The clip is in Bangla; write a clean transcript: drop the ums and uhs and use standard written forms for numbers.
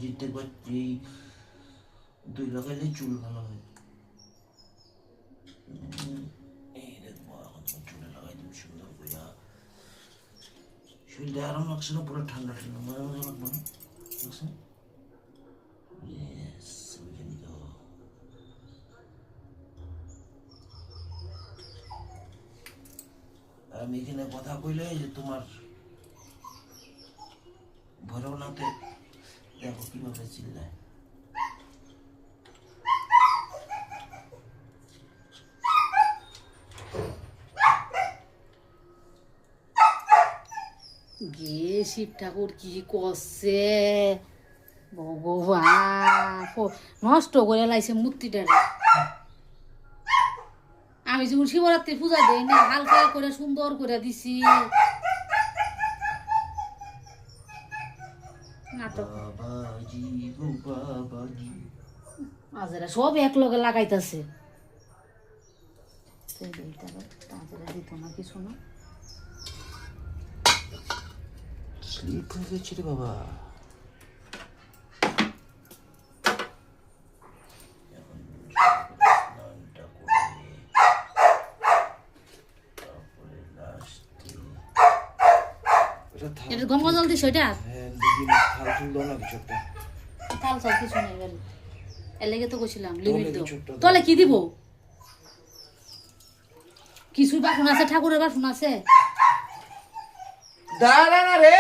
জিততে পারছি, 2 লাগাইলে চুল ভালো হয়। এই দেখবো এখন তোমার চুলে লাগাই তুমি সুন্দর করে। শরীরটা আরাম লাগছে না? পুরো ঠান্ডা ঠান্ডা মজা মজা লাগবে না? বুঝছো? ইয়েস, আমি জানি তো। আমি এখানে কথা কইলে যে তোমার ভৈরবনাথে দেখো কিভাবে চিল্লায়। গিয়ে শিব ঠাকুর কি করছে ভগবান, নষ্ট করে লাইছে মূর্তিটারে। আমি যেমন শিবরাত্রি পূজা দেই না, হালকা করে সুন্দর করে দিছি। নাটক বাবাজি গো বাবাজি, আজেরা সব এক লগে লাগাইতেছে। দিত না কিছু না। স্লিপ হয়ে গেছে রে বাবা। এটা গঙ্গা জল দিস ওইটা থাল তুল দাও না কিছু একটা। থাল সব কিছু নেই গেল, এর লেগে তো কইছিলাম লিমিট দাও। তলে কি দিব? কিছু বাসন আছে, ঠাকুরের বাসন আছে। দাঁড়া না রে।